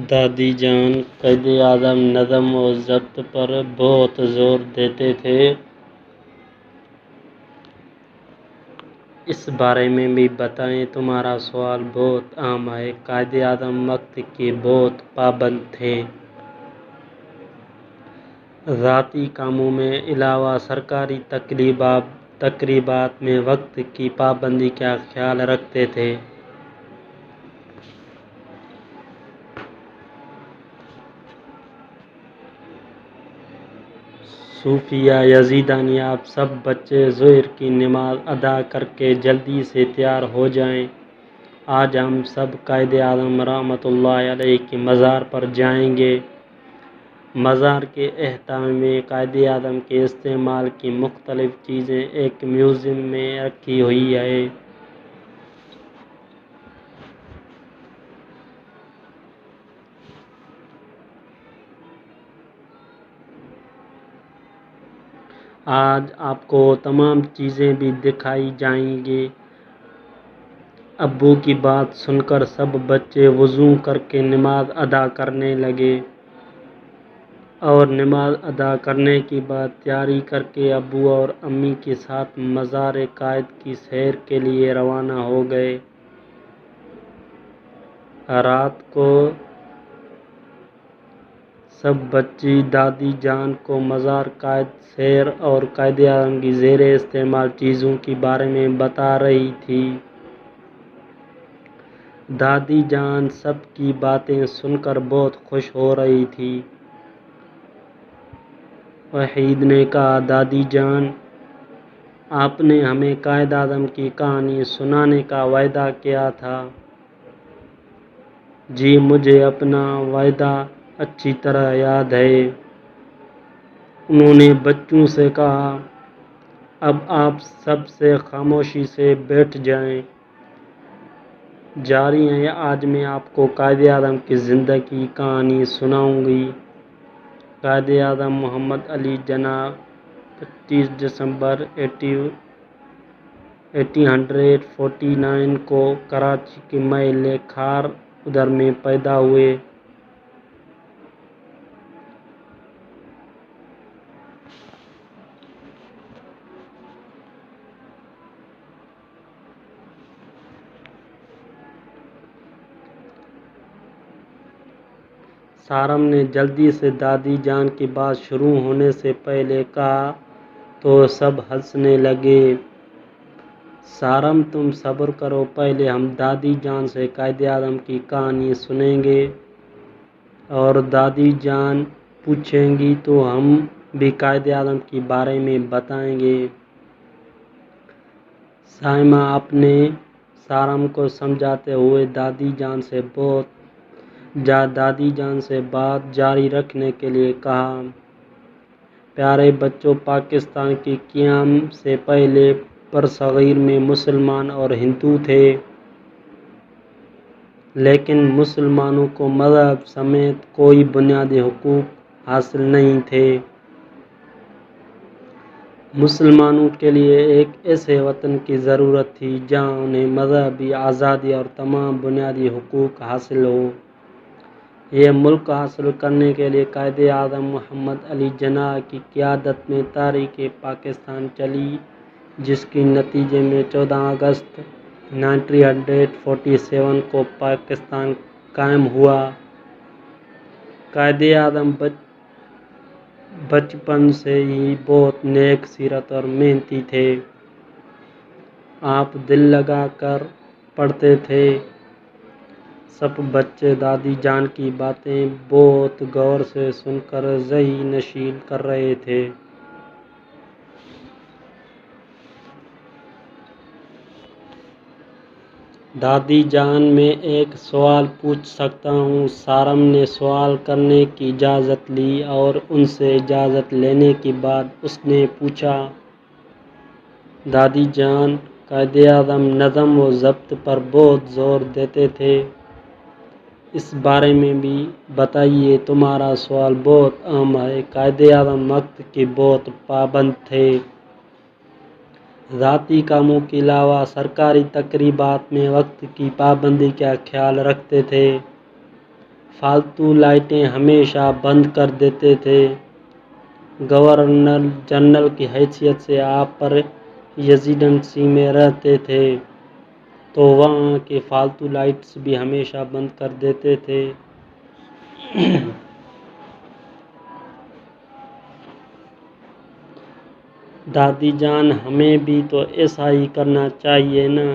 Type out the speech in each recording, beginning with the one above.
دادی جان قائد اعظم نظم و ضبط پر بہت زور دیتے تھے۔ اس بارے میں بھی بتائیں۔ تمہارا سوال بہت اہم ہے۔ قائد اعظم وقت کے بہت پابند تھے۔ ذاتی کاموں کے علاوہ سرکاری تقریبات میں وقت کی پابندی کا خیال رکھتے تھے۔ صوفیہ یزدانی: آپ سب بچے ظہر کی نماز ادا کر کے جلدی سے تیار ہو جائیں۔ آج ہم سب قائد اعظم رحمۃ اللہ علیہ کی مزار پر جائیں گے۔ مزار کے احاطے میں قائد اعظم کے استعمال کی مختلف چیزیں ایک میوزیم میں رکھی ہوئی ہیں۔ آج آپ کو وہ تمام چیزیں بھی دکھائی جائیں گی۔ ابو کی بات سن کر سب بچے وضو کر کے نماز ادا کرنے لگے اور نماز ادا کرنے کے بعد تیاری کر کے ابو اور امی کے ساتھ مزار قائد کی سیر کے لیے روانہ ہو گئے۔ رات کو سب بچے دادی جان کو مزار قائد سیر اور قائد اعظم کی زیر استعمال چیزوں کے بارے میں بتا رہی تھی۔ دادی جان سب کی باتیں سن کر بہت خوش ہو رہی تھی۔ وحید نے کہا، دادی جان، آپ نے ہمیں قائد اعظم کی کہانی سنانے کا وعدہ کیا تھا۔ جی، مجھے اپنا وعدہ اچھی طرح یاد ہے۔ انہوں نے بچوں سے کہا، اب آپ سب سے خاموشی سے بیٹھ جائیں۔ جاری ہے، آج میں آپ کو قائد اعظم کی زندگی کی کہانی سناؤں گی۔ قائد اعظم محمد علی جناح 25 دسمبر 1849 کو کراچی کے محلِ خار ادھر میں پیدا ہوئے۔ سارم نے جلدی سے دادی جان کی بات شروع ہونے سے پہلے کہا تو سب ہنسنے لگے۔ سارم، تم صبر کرو، پہلے ہم دادی جان سے قائد اعظم کی کہانی سنیں گے اور دادی جان پوچھیں گی تو ہم بھی قائد اعظم کے بارے میں بتائیں گے۔ سائمہ اپنے سارم کو سمجھاتے ہوئے دادی جان سے بات جاری رکھنے کے لیے کہا، پیارے بچوں، پاکستان کے قیام سے پہلے برصغیر میں مسلمان اور ہندو تھے، لیکن مسلمانوں کو مذہب سمیت کوئی بنیادی حقوق حاصل نہیں تھے۔ مسلمانوں کے لیے ایک ایسے وطن کی ضرورت تھی جہاں انہیں مذہبی آزادی اور تمام بنیادی حقوق حاصل ہوں۔ یہ ملک حاصل کرنے کے لیے قائد اعظم محمد علی جناح کی قیادت میں تحریک پاکستان چلی، جس کے نتیجے میں 14 اگست 1947 کو پاکستان قائم ہوا۔ قائد اعظم بچپن سے ہی بہت نیک سیرت اور محنتی تھے۔ آپ دل لگا کر پڑھتے تھے۔ سب بچے دادی جان کی باتیں بہت غور سے سن کر ذہن نشین کر رہے تھے۔ دادی جان، میں ایک سوال پوچھ سکتا ہوں؟ سارم نے سوال کرنے کی اجازت لی اور ان سے اجازت لینے کے بعد اس نے پوچھا، دادی جان، قائد اعظم نظم و ضبط پر بہت زور دیتے تھے، اس بارے میں بھی بتائیے۔ تمہارا سوال بہت اہم ہے۔ قائد اعظم وقت کے بہت پابند تھے۔ ذاتی کاموں کے علاوہ سرکاری تقریبات میں وقت کی پابندی کا خیال رکھتے تھے، فالتو لائٹیں ہمیشہ بند کر دیتے تھے۔ گورنر جنرل کی حیثیت سے آپ پر ریزیڈنسی میں رہتے تھے تو وہاں کے فالتو لائٹس بھی ہمیشہ بند کر دیتے تھے۔ دادی جان، ہمیں بھی تو ایسا ہی کرنا چاہیے نا؟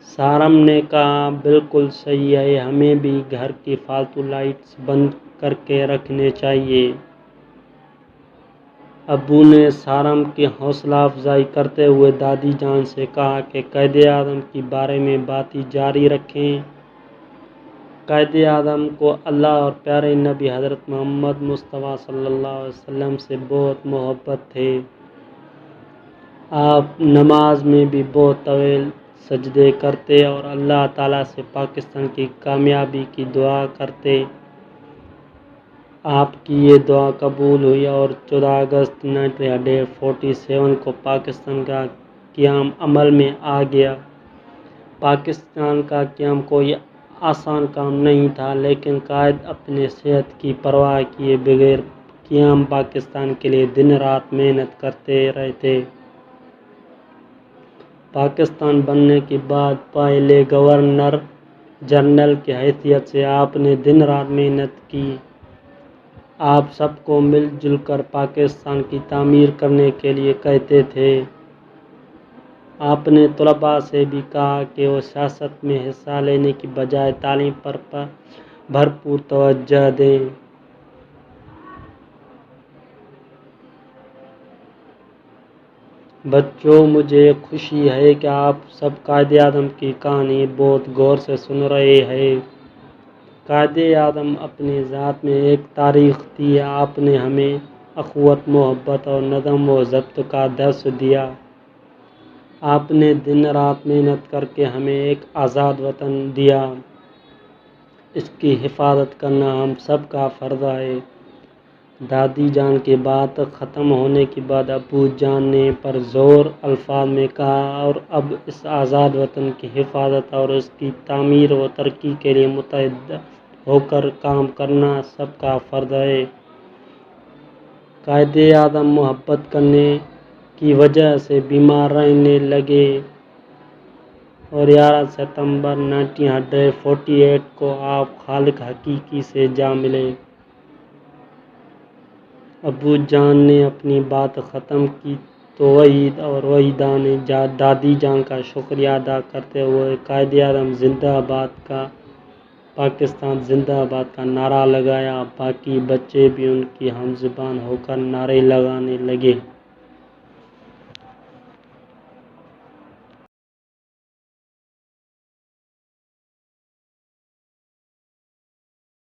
سارم نے کہا، بالکل صحیح ہے، ہمیں بھی گھر کی فالتو لائٹس بند کر کے رکھنے چاہیے۔ ابو نے سارم کی حوصلہ افزائی کرتے ہوئے دادی جان سے کہا کہ قائد اعظم کے بارے میں باتیں جاری رکھیں۔ قائد اعظم کو اللہ اور پیارے نبی حضرت محمد مصطفیٰ صلی اللہ علیہ وسلم سے بہت محبت تھی۔ آپ نماز میں بھی بہت طویل سجدے کرتے اور اللہ تعالیٰ سے پاکستان کی کامیابی کی دعا کرتے۔ آپ کی یہ دعا قبول ہوئی اور 14 اگست 1947 کو پاکستان کا قیام عمل میں آ گیا۔ پاکستان کا قیام کوئی آسان کام نہیں تھا، لیکن قائد اپنے صحت کی پرواہ کیے بغیر قیام پاکستان کے لیے دن رات محنت کرتے رہتے۔ پاکستان بننے کے بعد پہلے گورنر جنرل کی حیثیت سے آپ نے دن رات محنت کی۔ آپ سب کو مل جل کر پاکستان کی تعمیر کرنے کے لیے کہتے تھے۔ آپ نے طلباء سے بھی کہا کہ وہ سیاست میں حصہ لینے کی بجائے تعلیم پر بھرپور توجہ دیں۔ بچوں، مجھے خوشی ہے کہ آپ سب قائد اعظم کی کہانی بہت غور سے سن رہے ہیں۔ قائد اعظم اپنی ذات میں ایک تاریخ تھی۔ آپ نے ہمیں اخوت، محبت اور نظم و ضبط کا درس دیا۔ آپ نے دن رات محنت کر کے ہمیں ایک آزاد وطن دیا۔ اس کی حفاظت کرنا ہم سب کا فرض ہے۔ دادی جان کی بات ختم ہونے کے بعد ابو جان نے پرزور الفاظ میں کہا، اور اب اس آزاد وطن کی حفاظت اور اس کی تعمیر و ترقی کے لیے متحد ہو کر کام کرنا سب کا فرض ہے۔ قائد اعظم محبت کرنے کی وجہ سے بیمار رہنے لگے اور 11 ستمبر 1948 کو آپ خالق حقیقی سے جا ملے۔ ابو جان نے اپنی بات ختم کی تو وحید اور وحیدہ نے دادی جان کا شکریہ ادا کرتے ہوئے قائد اعظم زندہ باد کا، پاکستان زندہ باد کا نعرہ لگایا۔ باقی بچے بھی ان کی ہم زبان ہو کر نعرے لگانے لگے۔